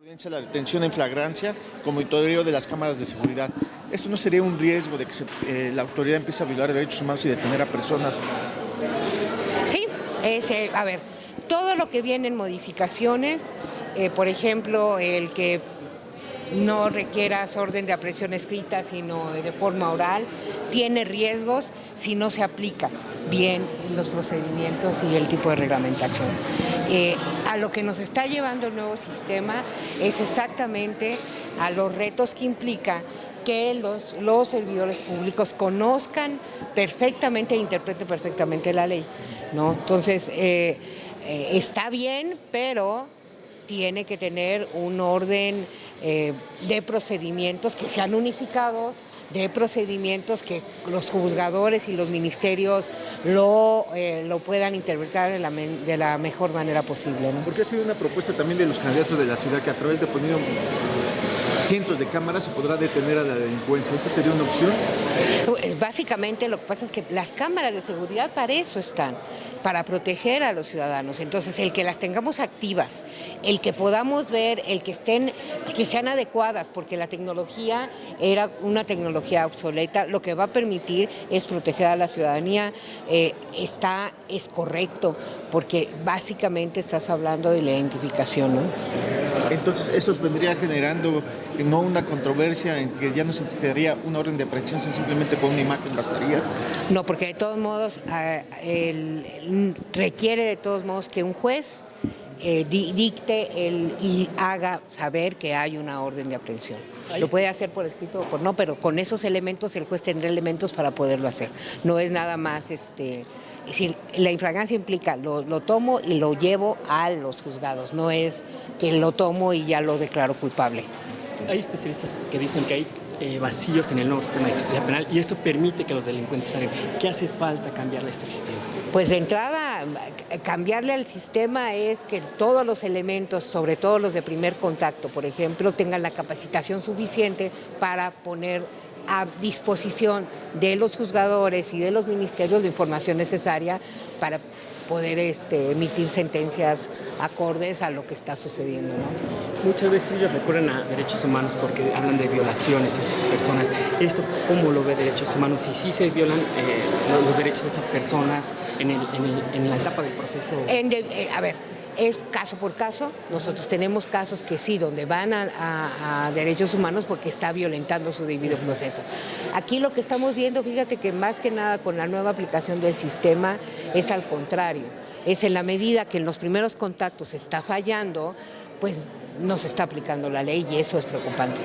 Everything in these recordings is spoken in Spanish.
La detención en flagrancia como monitoreo de las cámaras de seguridad. ¿Esto no sería un riesgo de que la autoridad empiece a violar derechos humanos y detener a personas? Sí, a ver, todo lo que viene en modificaciones, por ejemplo, el que no requieras orden de aprehensión escrita, sino de forma oral, tiene riesgos si no se aplica bien los procedimientos y el tipo de reglamentación. A lo que nos está llevando el nuevo sistema es exactamente a los retos que implica que los servidores públicos conozcan perfectamente e interpreten perfectamente la ley, ¿no? Entonces, está bien, pero tiene que tener un orden de procedimientos que sean unificados, de procedimientos que los juzgadores y los ministerios lo puedan interpretar de la mejor manera posible, ¿no? Porque ha sido una propuesta también de los candidatos de la ciudad que a través de poniendo cientos de cámaras se podrá detener a la delincuencia. ¿Esta sería una opción? Básicamente lo que pasa es que las cámaras de seguridad para eso están, para proteger a los ciudadanos. Entonces, el que las tengamos activas, el que podamos ver, que sean adecuadas, porque la tecnología era una tecnología obsoleta, lo que va a permitir es proteger a la ciudadanía. Es correcto, porque básicamente estás hablando de la identificación, ¿no? Entonces, eso vendría generando no una controversia en que ya no se necesitaría una orden de aprehensión, sino simplemente con una imagen bastaría. No, porque de todos modos requiere de todos modos que un juez dicte y haga saber que hay una orden de aprehensión. Lo puede hacer por escrito o por no, pero con esos elementos el juez tendrá elementos para poderlo hacer. No es nada más, es decir, la infragancia implica lo tomo y lo llevo a los juzgados, no es que lo tomo y ya lo declaro culpable. Hay especialistas que dicen que hay vacíos en el nuevo sistema de justicia penal y esto permite que los delincuentes salgan. ¿Qué hace falta cambiarle a este sistema? Pues de entrada, cambiarle al sistema es que todos los elementos, sobre todo los de primer contacto, por ejemplo, tengan la capacitación suficiente para poner a disposición de los juzgadores y de los ministerios la información necesaria para poder emitir sentencias acordes a lo que está sucediendo, ¿no? Muchas veces ellos recurren a derechos humanos porque hablan de violaciones a esas personas. ¿Esto cómo lo ve derechos humanos? Y si se violan los derechos de estas personas en la etapa del proceso. A ver, es caso por caso. Nosotros tenemos casos que sí, donde van a derechos humanos porque está violentando su debido proceso. Aquí lo que estamos viendo, fíjate que más que nada con la nueva aplicación del sistema es al contrario. Es en la medida que en los primeros contactos está fallando, pues no se está aplicando la ley y eso es preocupante.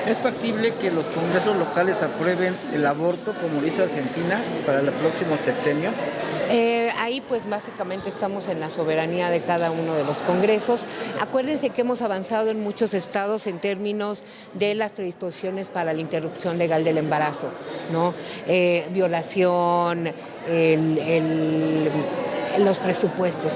¿Es factible que los congresos locales aprueben el aborto como lo hizo Argentina para el próximo sexenio? Ahí pues básicamente estamos en la soberanía de cada uno de los congresos. Acuérdense que hemos avanzado en muchos estados en términos de las predisposiciones para la interrupción legal del embarazo, ¿no? Violación, los presupuestos.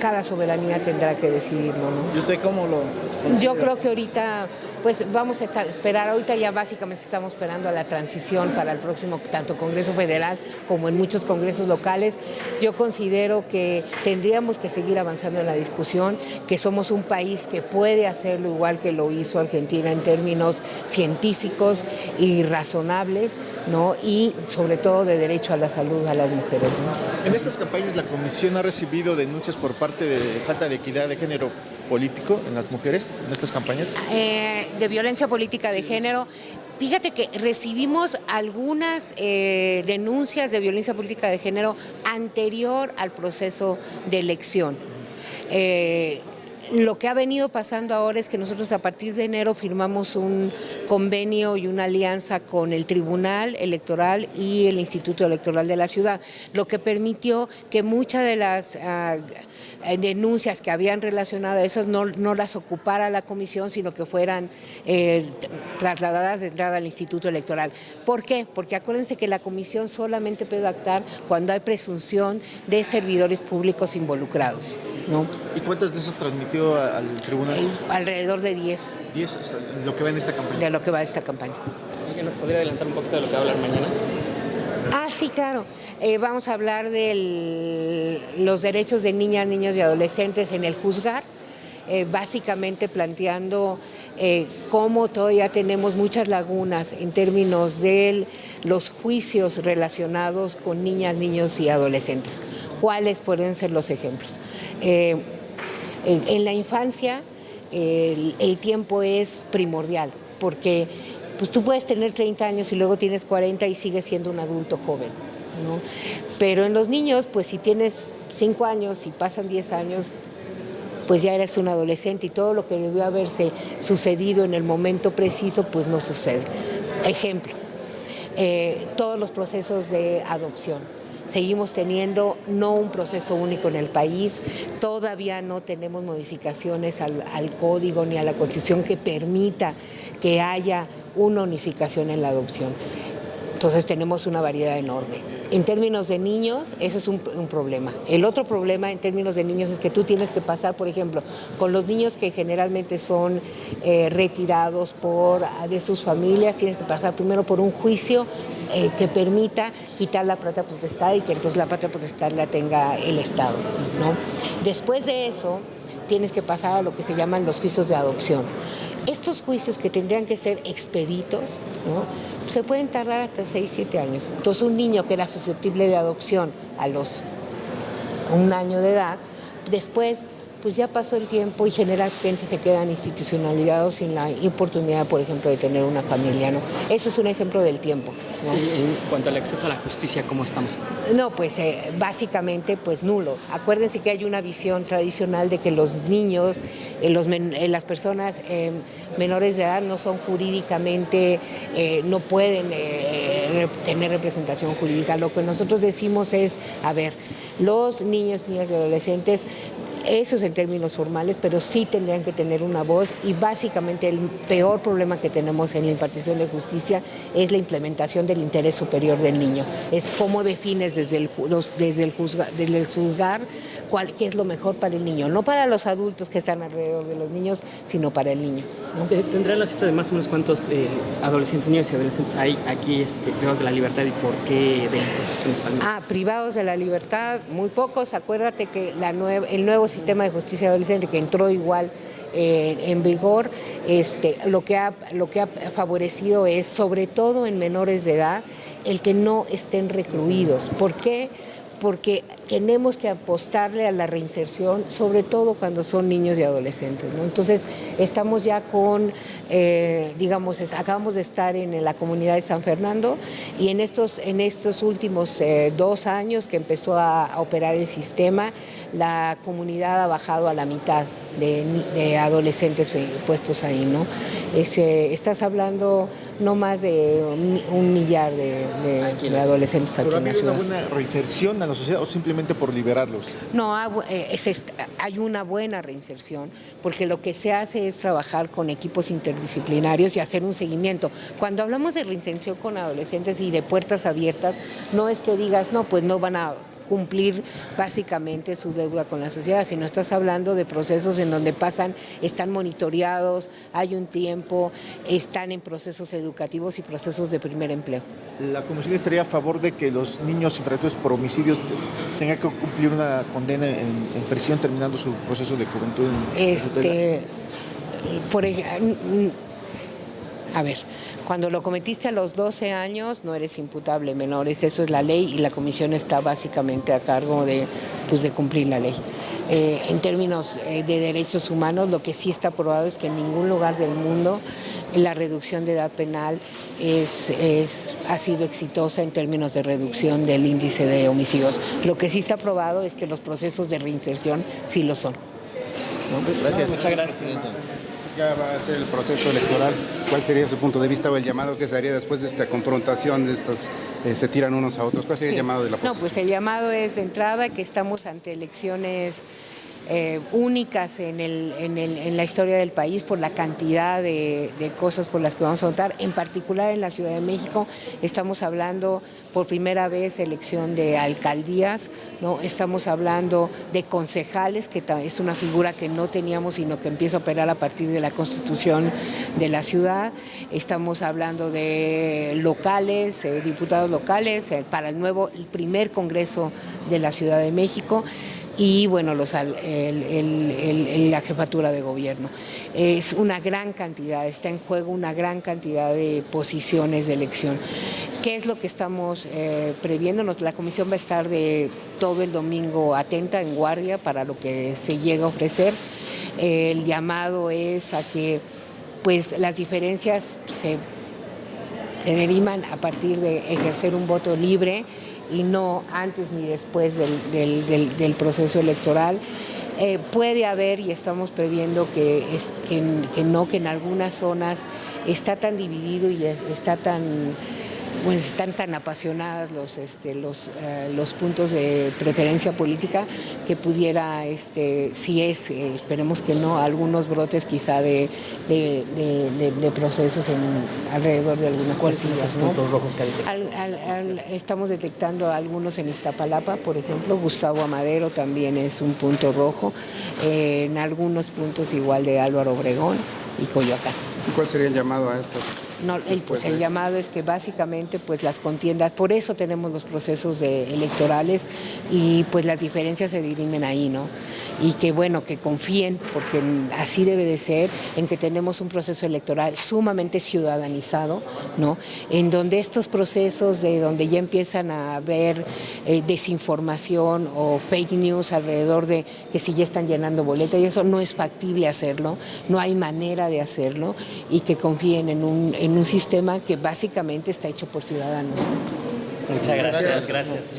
Cada soberanía tendrá que decidirlo, ¿no? ¿Y usted cómo lo considera? Yo creo que ahorita, pues vamos a esperar, ahorita ya básicamente estamos esperando a la transición para el próximo, tanto Congreso Federal como en muchos congresos locales. Yo considero que tendríamos que seguir avanzando en la discusión, que somos un país que puede hacerlo igual que lo hizo Argentina en términos científicos y razonables, ¿no? Y sobre todo de derecho a la salud a las mujeres, ¿no? En estas campañas la Comisión ha recibido denuncias por parte de falta de equidad de género político en las mujeres, en estas campañas. De violencia política de género. Fíjate que recibimos algunas denuncias de violencia política de género anterior al proceso de elección. Lo que ha venido pasando ahora es que nosotros a partir de enero firmamos un convenio y una alianza con el Tribunal Electoral y el Instituto Electoral de la ciudad, lo que permitió que muchas de las denuncias que habían relacionado a eso no las ocupara la comisión, sino que fueran trasladadas de entrada al Instituto Electoral. ¿Por qué? Porque acuérdense que la comisión solamente puede actuar cuando hay presunción de servidores públicos involucrados, ¿no? ¿Y cuántas de esas transmitió al tribunal? Alrededor de 10. 10, o sea, lo que va en esta campaña. De lo que va esta campaña. ¿Alguien nos podría adelantar un poquito de lo que va a hablar mañana? Sí, claro. Vamos a hablar de los derechos de niñas, niños y adolescentes en el juzgar. básicamente planteando cómo todavía tenemos muchas lagunas en términos de los juicios relacionados con niñas, niños y adolescentes. ¿Cuáles pueden ser los ejemplos? En la infancia el tiempo es primordial, porque pues, tú puedes tener 30 años y luego tienes 40 y sigues siendo un adulto joven, ¿no? Pero en los niños, pues si tienes 5 años y pasan 10 años, pues ya eres un adolescente y todo lo que debió haberse sucedido en el momento preciso, pues no sucede. Ejemplo, todos los procesos de adopción. Seguimos teniendo no un proceso único en el país, todavía no tenemos modificaciones al código ni a la Constitución que permita que haya una unificación en la adopción. Entonces tenemos una variedad enorme. En términos de niños, eso es un problema. El otro problema en términos de niños es que tú tienes que pasar, por ejemplo, con los niños que generalmente son retirados de sus familias, tienes que pasar primero por un juicio que permita quitar la patria potestad y que entonces la patria potestad la tenga el Estado, ¿no? Después de eso, tienes que pasar a lo que se llaman los juicios de adopción. Estos juicios que tendrían que ser expeditos, ¿no?, se pueden tardar hasta 6, 7 años. Entonces un niño que era susceptible de adopción a los 1 año de edad, después pues ya pasó el tiempo y generalmente se quedan institucionalizados sin la oportunidad, por ejemplo, de tener una familia, ¿no? Eso es un ejemplo del tiempo, ¿no? Y en cuanto al acceso a la justicia, ¿cómo estamos? No, pues básicamente pues nulo. Acuérdense que hay una visión tradicional de que los niños, las personas menores de edad no son jurídicamente, no pueden tener representación jurídica. Lo que nosotros decimos es, a ver, los niños, niñas y adolescentes, esos en términos formales, pero sí tendrían que tener una voz y básicamente el peor problema que tenemos en la impartición de justicia es la implementación del interés superior del niño. Es cómo defines desde el juzgar qué es lo mejor para el niño, no para los adultos que están alrededor de los niños, sino para el niño, ¿no? ¿Tendrá la cifra de más o menos cuántos adolescentes, niños y adolescentes hay aquí privados de la libertad y por qué delitos principalmente? Privados de la libertad, muy pocos. Acuérdate que el nuevo sistema de justicia adolescente que entró igual en vigor, lo que ha favorecido es, sobre todo en menores de edad, el que no estén recluidos. ¿Por qué? Porque tenemos que apostarle a la reinserción, sobre todo cuando son niños y adolescentes, ¿no? Entonces, estamos ya con, acabamos de estar en la comunidad de San Fernando y en estos últimos 2 años que empezó a operar el sistema, la comunidad ha bajado a la mitad de adolescentes puestos ahí, ¿no? Estás hablando no más de 1 millar de adolescentes aquí ¿Pero en la ha ciudad. habido una buena reinserción a la sociedad o simplemente por liberarlos? No, hay una buena reinserción, porque lo que se hace es trabajar con equipos interdisciplinarios y hacer un seguimiento. Cuando hablamos de reinserción con adolescentes y de puertas abiertas, no es que digas, no, pues no van a cumplir básicamente su deuda con la sociedad, sino estás hablando de procesos en donde están monitoreados, hay un tiempo, están en procesos educativos y procesos de primer empleo. ¿La Comisión estaría a favor de que los niños infractores por homicidios tengan que cumplir una condena en prisión terminando su proceso de juventud? A ver, cuando lo cometiste a los 12 años no eres imputable menores, eso es la ley y la comisión está básicamente a cargo de cumplir la ley. En términos de derechos humanos, lo que sí está probado es que en ningún lugar del mundo la reducción de edad penal ha sido exitosa en términos de reducción del índice de homicidios. Lo que sí está probado es que los procesos de reinserción sí lo son, ¿no? Gracias. Muchas gracias. Ya va a ser el proceso electoral. ¿Cuál sería su punto de vista o el llamado que se haría después de esta confrontación, de estas, se tiran unos a otros? ¿Cuál sería el llamado de la oposición? No, pues el llamado es de entrada que estamos ante elecciones únicas en la historia del país por la cantidad de cosas por las que vamos a votar. En particular en la Ciudad de México estamos hablando por primera vez elección de alcaldías, ¿no? Estamos hablando de concejales, que es una figura que no teníamos, sino que empieza a operar a partir de la Constitución de la ciudad. Estamos hablando de locales, diputados locales, para el primer Congreso de la Ciudad de México. y bueno, la jefatura de gobierno. Es una gran cantidad, está en juego una gran cantidad de posiciones de elección. ¿Qué es lo que estamos previendo? La comisión va a estar de todo el domingo atenta, en guardia, para lo que se llega a ofrecer. El llamado es a que pues, las diferencias se derivan a partir de ejercer un voto libre y no antes ni después del proceso electoral. Puede haber, y estamos previendo que en algunas zonas está tan dividido y está tan, pues están tan apasionadas los puntos de preferencia política que pudiera, esperemos que no, algunos brotes quizá de procesos alrededor de algunas ¿Cuáles son esos puntos rojos que hay? Estamos detectando algunos en Iztapalapa, por ejemplo. Gustavo Amadero también es un punto rojo, en algunos puntos igual de Álvaro Obregón y Coyoacán. ¿Y cuál sería el llamado a estos? No, el llamado es que básicamente pues las contiendas, por eso tenemos los procesos electorales y pues las diferencias se dirimen ahí, ¿no? Y que bueno, que confíen, porque así debe de ser, en que tenemos un proceso electoral sumamente ciudadanizado, ¿no? En donde estos procesos de donde ya empiezan a haber desinformación o fake news alrededor de que si ya están llenando boletas y eso no es factible hacerlo, no hay manera de hacerlo, y que confíen en un sistema que básicamente está hecho por ciudadanos. Muchas gracias.